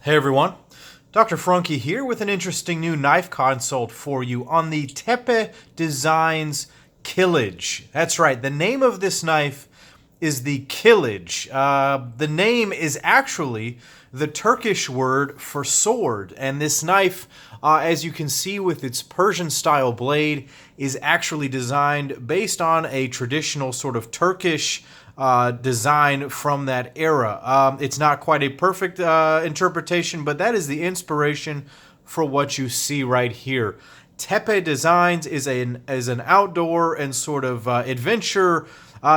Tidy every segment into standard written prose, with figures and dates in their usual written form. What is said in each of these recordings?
Hey everyone, Dr. Frunkey here with an interesting new knife consult for you on the Tepe Designs Kilij. That's right, the name of this knife is the Kilij. The name is actually the Turkish word for sword, and this knife, as you can see with its Persian-style blade, is actually designed based on a traditional sort of Turkish design from that era. It's not quite a perfect interpretation, but that is the inspiration for what you see right here. Tepe Designs is an outdoor and sort of adventure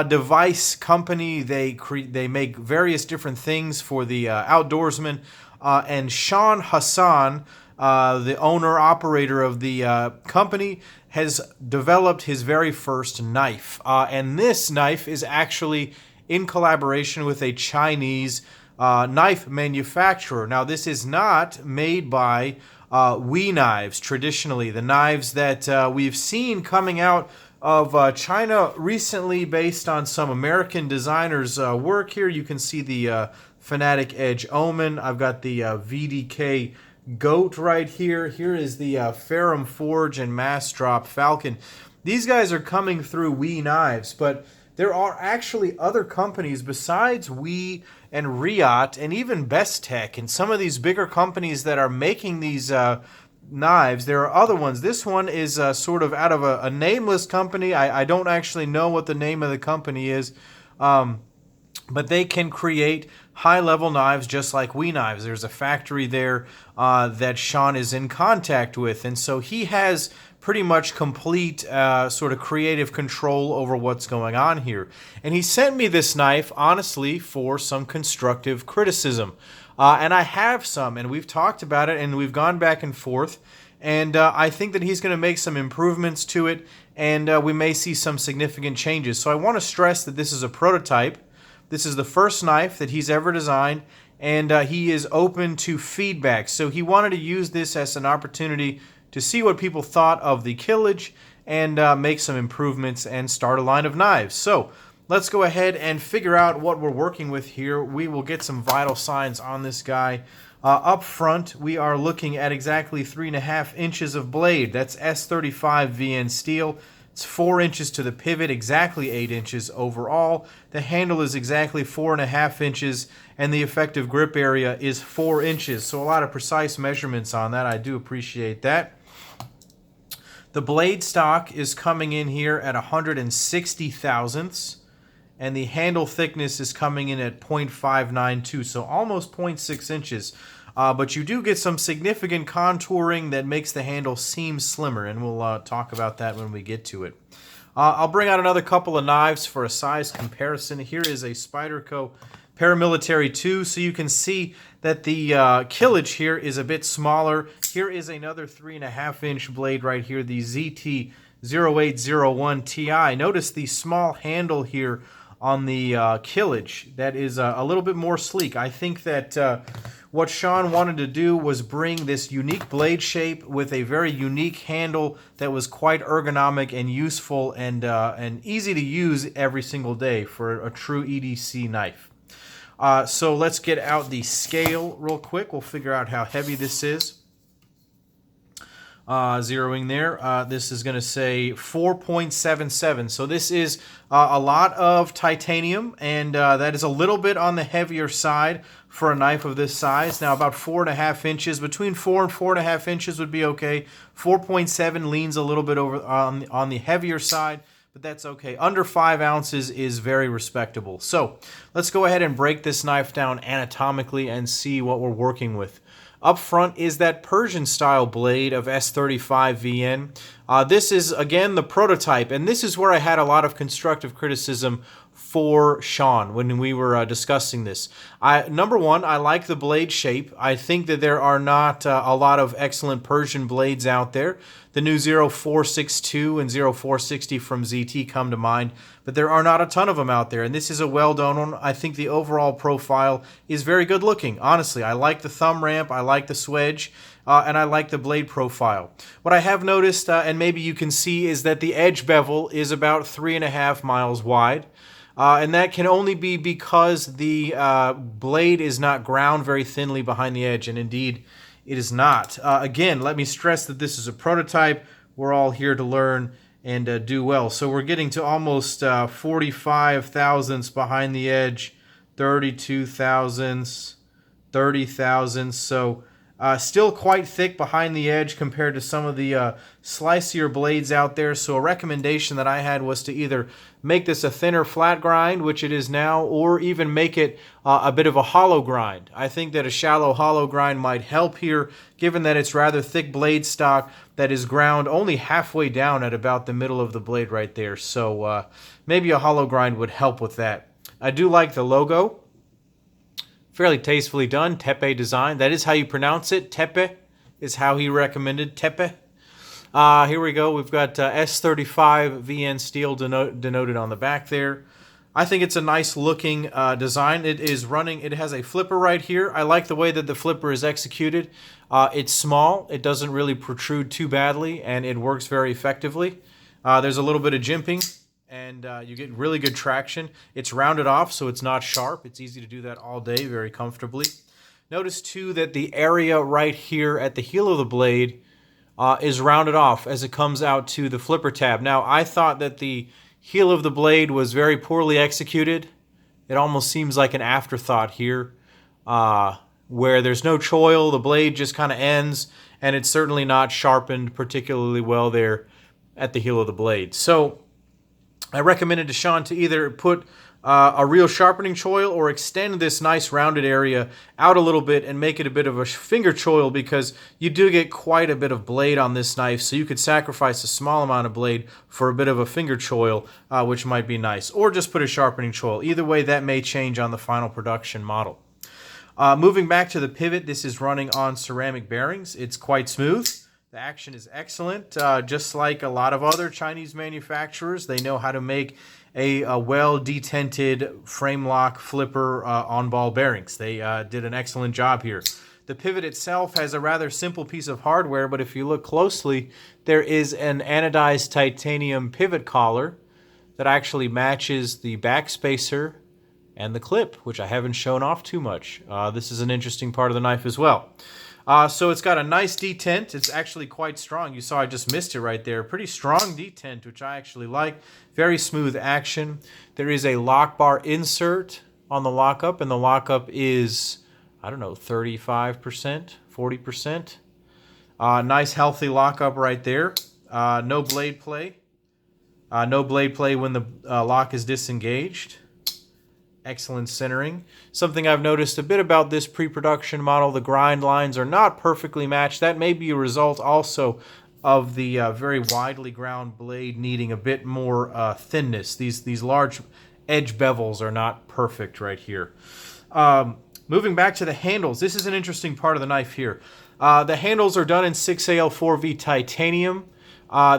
device company. They make various different things for the outdoorsmen. And Sean Hassan, the owner operator of the company, has developed his very first knife. And this knife is actually in collaboration with a Chinese knife manufacturer. Now, this is not made by We Knives traditionally, the knives that we've seen coming out of China recently based on some American designers' work here. You can see the Fanatic Edge Omen. I've got the VDK Goat right here. Here is the Ferrum Forge and Mass Drop Falcon. These guys are coming through We Knives, but there are actually other companies besides We and Riot and even Best Tech and some of these bigger companies that are making these knives. There are other ones. This one is sort of out of a nameless company. I don't actually know what the name of the company is, but they can create high-level knives just like We Knives. There's a factory there that Sean is in contact with, and so he has pretty much complete sort of creative control over what's going on here. And he sent me this knife, honestly, for some constructive criticism. And I have some, and we've talked about it, and we've gone back and forth. And I think that he's going to make some improvements to it, and we may see some significant changes. So I want to stress that this is a prototype. This is the first knife that he's ever designed, and he is open to feedback. So he wanted to use this as an opportunity to see what people thought of the Kilij and make some improvements and start a line of knives. So let's go ahead and figure out what we're working with here. We will get some vital signs on this guy. Up front, we are looking at exactly 3.5 inches of blade. That's S35 VN steel. It's 4 inches to the pivot, exactly 8 inches overall. The handle is exactly 4.5 inches, and the effective grip area is 4 inches. So a lot of precise measurements on that. I do appreciate that. The blade stock is coming in here at 160 thousandths, and the handle thickness is coming in at 0.592, so almost 0.6 inches. But you do get some significant contouring that makes the handle seem slimmer, and we'll talk about that when we get to it. I'll bring out another couple of knives for a size comparison. Here is a Spyderco Paramilitary 2, so you can see that the Kilij here is a bit smaller. Here is another 3.5 inch blade right here, the ZT0801 Ti. Notice the small handle here on the Kilij. That is a little bit more sleek. I think that what Sean wanted to do was bring this unique blade shape with a very unique handle that was quite ergonomic and useful and easy to use every single day for a true EDC knife. So let's get out the scale real quick. We'll figure out how heavy this is. Zeroing there, this is going to say 4.77. So this is a lot of titanium, and that is a little bit on the heavier side for a knife of this size. Now about 4.5 inches, between 4 and 4.5 inches would be okay. 4.7 leans a little bit over on the heavier side, but that's okay. Under 5 ounces is very respectable. So let's go ahead and break this knife down anatomically and see what we're working with. Up front is that Persian-style blade of S35 VN. This is, again, the prototype, and this is where I had a lot of constructive criticism for Sean when we were discussing this. Number one, I like the blade shape. I think that there are not a lot of excellent Persian blades out there. The new 0462 and 0460 from ZT come to mind, but there are not a ton of them out there, and this is a well-done one. I think the overall profile is very good looking. Honestly, I like the thumb ramp, I like the swedge, and I like the blade profile. What I have noticed, and maybe you can see, is that the edge bevel is about 3.5 miles wide. And that can only be because the blade is not ground very thinly behind the edge, and indeed it is not. Again, let me stress that this is a prototype. We're all here to learn and do well. So we're getting to almost 45 thousandths behind the edge, 32 thousandths, 30 thousandths. So still quite thick behind the edge compared to some of the slicier blades out there. So a recommendation that I had was to either make this a thinner flat grind, which it is now, or even make it a bit of a hollow grind. I think that a shallow hollow grind might help here, given that it's rather thick blade stock that is ground only halfway down at about the middle of the blade right there. So maybe a hollow grind would help with that. I do like the logo. Fairly tastefully done. Tepe design. That is how you pronounce it. Tepe is how he recommended. Tepe. Here we go. We've got S35 VN steel denoted on the back there. I think it's a nice looking design. It is running. It has a flipper right here. I like the way that the flipper is executed. It's small. It doesn't really protrude too badly, and it works very effectively. There's a little bit of jimping, and you get really good traction. It's rounded off, so it's not sharp. It's easy to do that all day very comfortably. Notice, too, that the area right here at the heel of the blade is rounded off as it comes out to the flipper tab. Now, I thought that the heel of the blade was very poorly executed. It almost seems like an afterthought here, where there's no choil, the blade just kind of ends, and it's certainly not sharpened particularly well there at the heel of the blade. So I recommended to Sean to either put a real sharpening choil or extend this nice rounded area out a little bit and make it a bit of a finger choil, because you do get quite a bit of blade on this knife, so you could sacrifice a small amount of blade for a bit of a finger choil, which might be nice, or just put a sharpening choil. Either way, that may change on the final production model. Moving back to the pivot, this is running on ceramic bearings. It's quite smooth. The action is excellent. Just like a lot of other Chinese manufacturers, they know how to make a well-detented frame lock flipper on-ball bearings. They did an excellent job here. The pivot itself has a rather simple piece of hardware, but if you look closely, there is an anodized titanium pivot collar that actually matches the back spacer and the clip, which I haven't shown off too much. This is an interesting part of the knife as well. So it's got a nice detent. It's actually quite strong. You saw I just missed it right there. Pretty strong detent, which I actually like. Very smooth action. There is a lock bar insert on the lockup, and the lockup is, I don't know, 35%, 40%. Nice healthy lockup right there. No blade play. No blade play when the lock is disengaged. Excellent centering. Something I've noticed a bit about this pre-production model, the grind lines are not perfectly matched. That may be a result also of the very widely ground blade needing a bit more thinness. These large edge bevels are not perfect right here. Moving back to the handles, this is an interesting part of the knife here. The handles are done in 6AL4V titanium.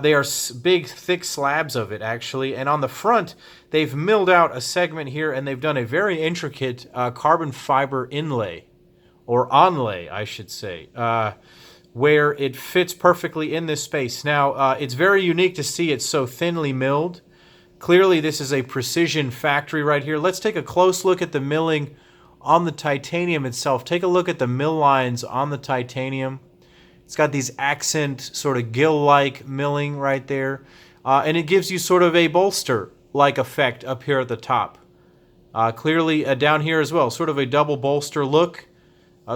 They are big, thick slabs of it, actually. And on the front, they've milled out a segment here, and they've done a very intricate carbon fiber inlay, or onlay, I should say, where it fits perfectly in this space. Now, it's very unique to see it so thinly milled. Clearly, this is a precision factory right here. Let's take a close look at the milling on the titanium itself. Take a look at the mill lines on the titanium. It's got these accent sort of gill-like milling right there. And it gives you sort of a bolster-like effect up here at the top. Clearly down here as well, sort of a double bolster look.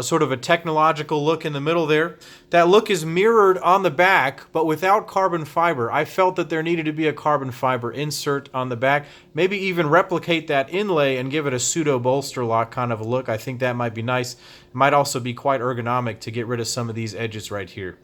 Sort of a technological look in the middle there. That look is mirrored on the back, but without carbon fiber. I felt that there needed to be a carbon fiber insert on the back. Maybe even replicate that inlay and give it a pseudo bolster lock kind of a look. I think that might be nice. It might also be quite ergonomic to get rid of some of these edges right here.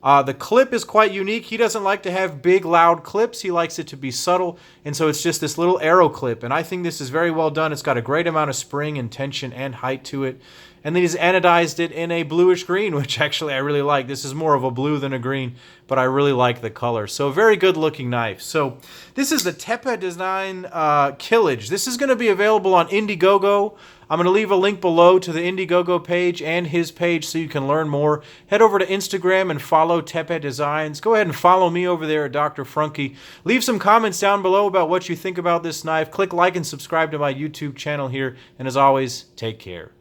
The clip is quite unique. He doesn't like to have big, loud clips. He likes it to be subtle, and so it's just this little arrow clip, and I think this is very well done. It's got a great amount of spring and tension and height to it, and then he's anodized it in a bluish green, which actually I really like. This is more of a blue than a green, but I really like the color. So very good looking knife. So this is the Tepe design Kilij. This is going to be available on Indiegogo. I'm going to leave a link below to the Indiegogo page and his page so you can learn more. Head over to Instagram and follow Tepe Designs. Go ahead and follow me over there at Dr. Frunkey. Leave some comments down below about what you think about this knife. Click like and subscribe to my YouTube channel here. And as always, take care.